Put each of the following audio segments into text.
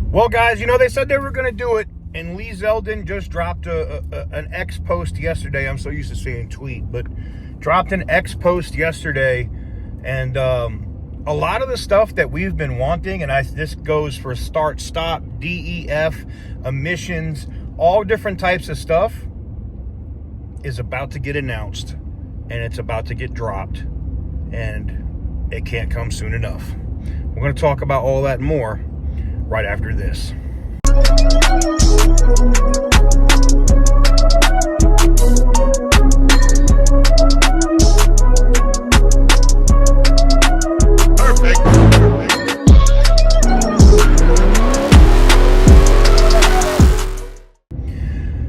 Well, guys, they said they were going to do it, and Lee Zeldin just dropped an X post yesterday. I'm so used to seeing tweet, but dropped an X post yesterday, and a lot of the stuff that we've been wanting, and this goes for start, stop, DEF, emissions, all different types of stuff, is about to get announced, and it's about to get dropped, and it can't come soon enough. We're going to talk about all that and more right after this.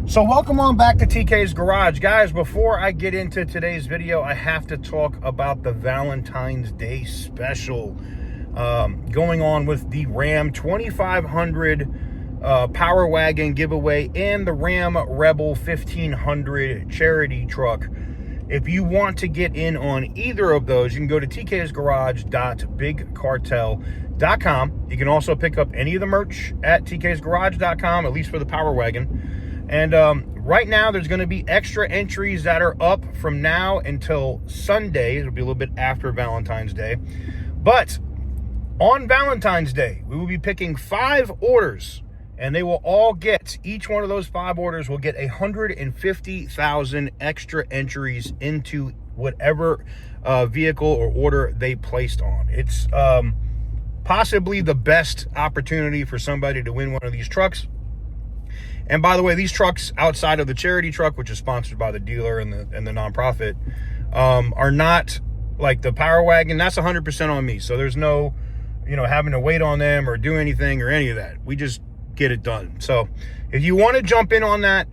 So welcome on back to TK's Garage. Guys, before I get into today's video, I have to talk about the Valentine's Day special going on with the Ram 2500 Power Wagon giveaway and the Ram Rebel 1500 charity truck. If you want to get in on either of those, you can go to tksgarage.bigcartel.com. You can also pick up any of the merch at tksgarage.com, at least for the Power Wagon. And right now, there's going to be extra entries that are up from now until Sunday. It'll be a little bit after Valentine's Day. But on Valentine's Day, we will be picking 5 orders, and they will all get, each one of those 5 orders will get 150,000 extra entries into whatever vehicle or order they placed on. It's possibly the best opportunity for somebody to win one of these trucks. And by the way, these trucks outside of the charity truck, which is sponsored by the dealer and the nonprofit, are not like the Power Wagon. That's 100% on me. So there's no, having to wait on them or do anything or any of that. We just get it done. So if you want to jump in on that,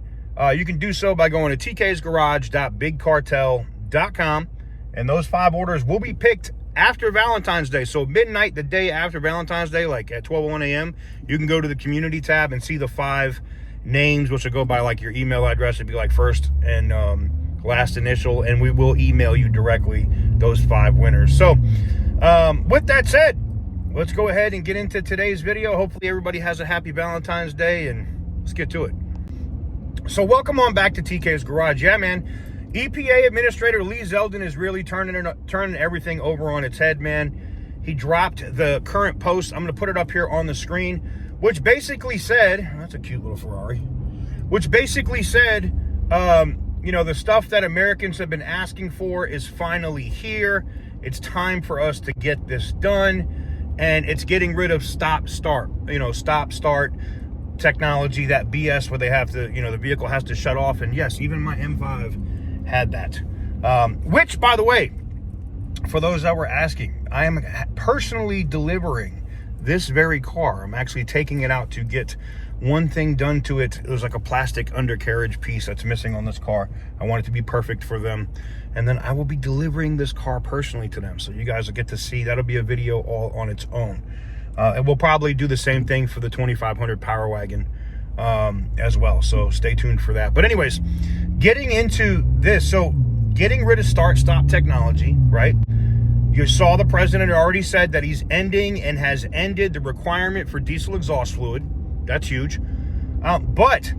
you can do so by going to tksgarage.bigcartel.com. And those 5 orders will be picked after Valentine's Day. So midnight, the day after Valentine's Day, like at 12:01 a.m., you can go to the community tab and see the 5 names, which will go by like your email address. It'd be like first and last initial, and we will email you directly those 5 winners. So with that said, let's go ahead and get into today's video. Hopefully everybody has a happy Valentine's Day, and let's get to it. So welcome on back to TK's Garage. Yeah, man, EPA Administrator Lee Zeldin is really turning everything over on its head, man. He dropped the current post. I'm going to put it up here on the screen, which basically said, that's a cute little Ferrari, which basically said, the stuff that Americans have been asking for is finally here. It's time for us to get this done. And it's getting rid of stop-start technology, that BS where they have to, the vehicle has to shut off. And yes, even my M5 had that. Which, by the way, for those that were asking, I am personally delivering this very car. I'm actually taking it out to get one thing done to it. It was like a plastic undercarriage piece that's missing on this car. I want it to be perfect for them. And then I will be delivering this car personally to them. So you guys will get to see. That'll be a video all on its own. And we'll probably do the same thing for the 2500 Power Wagon as well. So stay tuned for that. But anyways, getting into this. So getting rid of start-stop technology, right? You saw the president already said that he's ending and has ended the requirement for diesel exhaust fluid. That's huge. But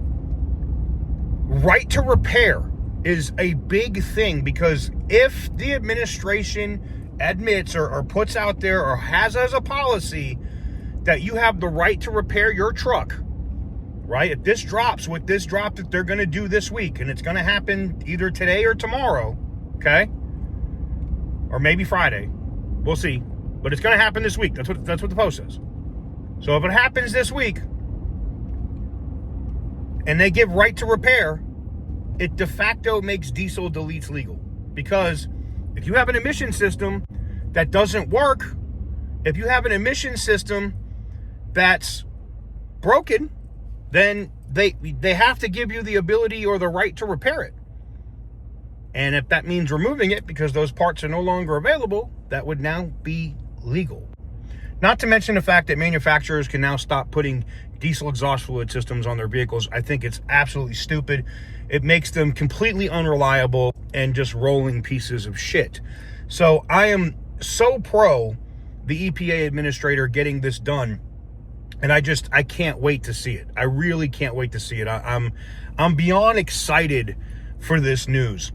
right to repair is a big thing, because if the administration admits or puts out there or has as a policy that you have the right to repair your truck, right? If this drops with this drop that they're going to do this week, and it's going to happen either today or tomorrow, okay? Or maybe Friday. We'll see. But it's going to happen this week. That's what the post says. So if it happens this week and they give right to repair, it de facto makes diesel deletes legal. Because if you have an emission system that doesn't work, if you have an emission system that's broken, then they have to give you the ability or the right to repair it. And if that means removing it because those parts are no longer available, that would now be legal. Not to mention the fact that manufacturers can now stop putting diesel exhaust fluid systems on their vehicles. I think it's absolutely stupid. It makes them completely unreliable and just rolling pieces of shit. So I am so pro the EPA administrator getting this done And I can't wait to see it. I really can't wait to see it. I'm beyond excited for this news.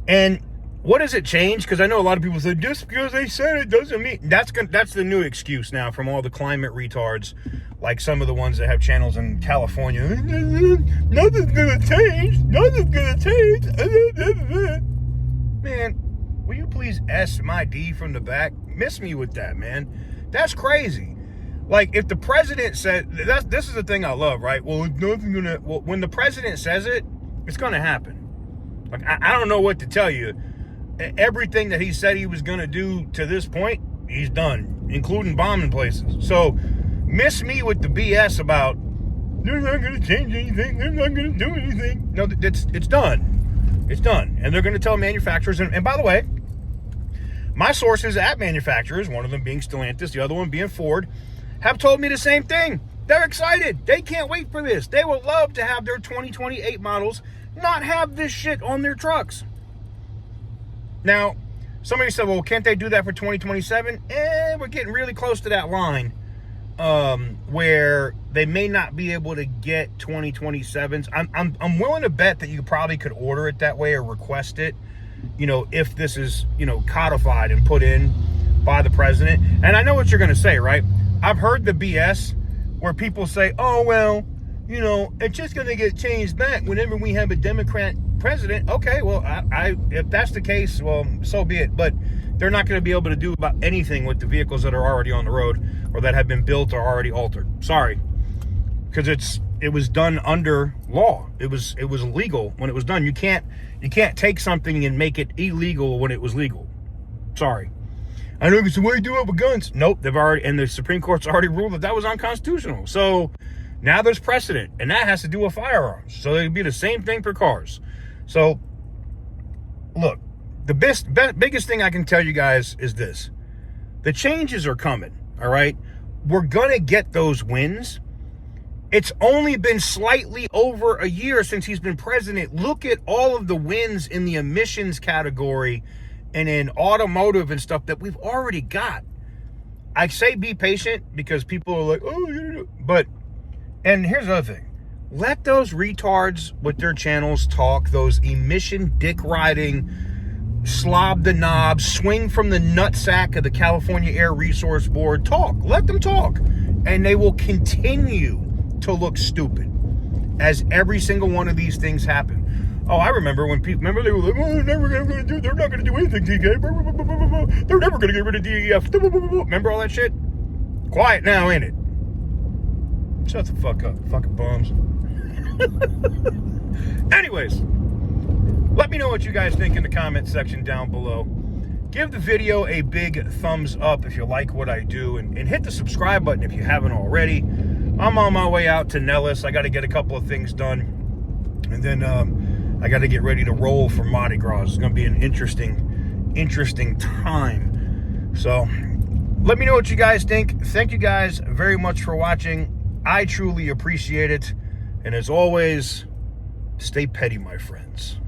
And what does it change? Because I know a lot of people say, just because they said it doesn't mean... That's the new excuse now from all the climate retards, like some of the ones that have channels in California. Nothing's going to change. Nothing's going to change. Man, will you please S my D from the back? Miss me with that, man. That's crazy. Like, if the president said... This is the thing I love, right? Well, nothing's going to... Well, when the president says it, it's going to happen. Like, I don't know what to tell you. Everything that he said he was going to do to this point, he's done, including bombing places. So, miss me with the BS about, they're not going to change anything, they're not going to do anything. No, it's done. It's done. And they're going to tell manufacturers, and by the way, my sources at manufacturers, one of them being Stellantis, the other one being Ford, have told me the same thing. They're excited. They can't wait for this. They would love to have their 2028 models not have this shit on their trucks. Now, somebody said, well, can't they do that for 2027? We're getting really close to that line where they may not be able to get 2027s. I'm willing to bet that you probably could order it that way or request it, if this is, codified and put in by the president. And I know what you're going to say, right? I've heard the BS where people say, oh, well, it's just going to get changed back whenever we have a Democrat president. Okay, well, if that's the case, well, so be it. But they're not going to be able to do about anything with the vehicles that are already on the road or that have been built or already altered. Sorry, because it was done under law. It was legal when it was done. You can't take something and make it illegal when it was legal. Sorry. I know it's the way you do it with guns. Nope, and the Supreme Court's already ruled that was unconstitutional. So now there's precedent, and that has to do with firearms. So it'd be the same thing for cars. So, look, the biggest thing I can tell you guys is this. The changes are coming, all right? We're going to get those wins. It's only been slightly over a year since he's been president. Look at all of the wins in the emissions category and in automotive and stuff that we've already got. I say be patient because people are like, oh, but, and here's the other thing. Let those retards with their channels talk, those emission dick riding, slob the knob, swing from the nutsack of the California Air Resource Board talk. Let them talk. And they will continue to look stupid as every single one of these things happen. Oh, I remember when people, they were like, oh, they're not going to do anything, TK. They're never going to get rid of DEF. Remember all that shit? Quiet now, ain't it? Shut the fuck up, fucking bums. Anyways, let me know what you guys think in the comment section down below. Give the video a big thumbs up if you like what I do, and hit the subscribe button if you haven't already. I'm on my way out to Nellis. I got to get a couple of things done, and then I got to get ready to roll for Mardi Gras. It's going to be an interesting time. So let me know what you guys think. Thank you guys very much for watching. I truly appreciate it. And as always, stay petty, my friends.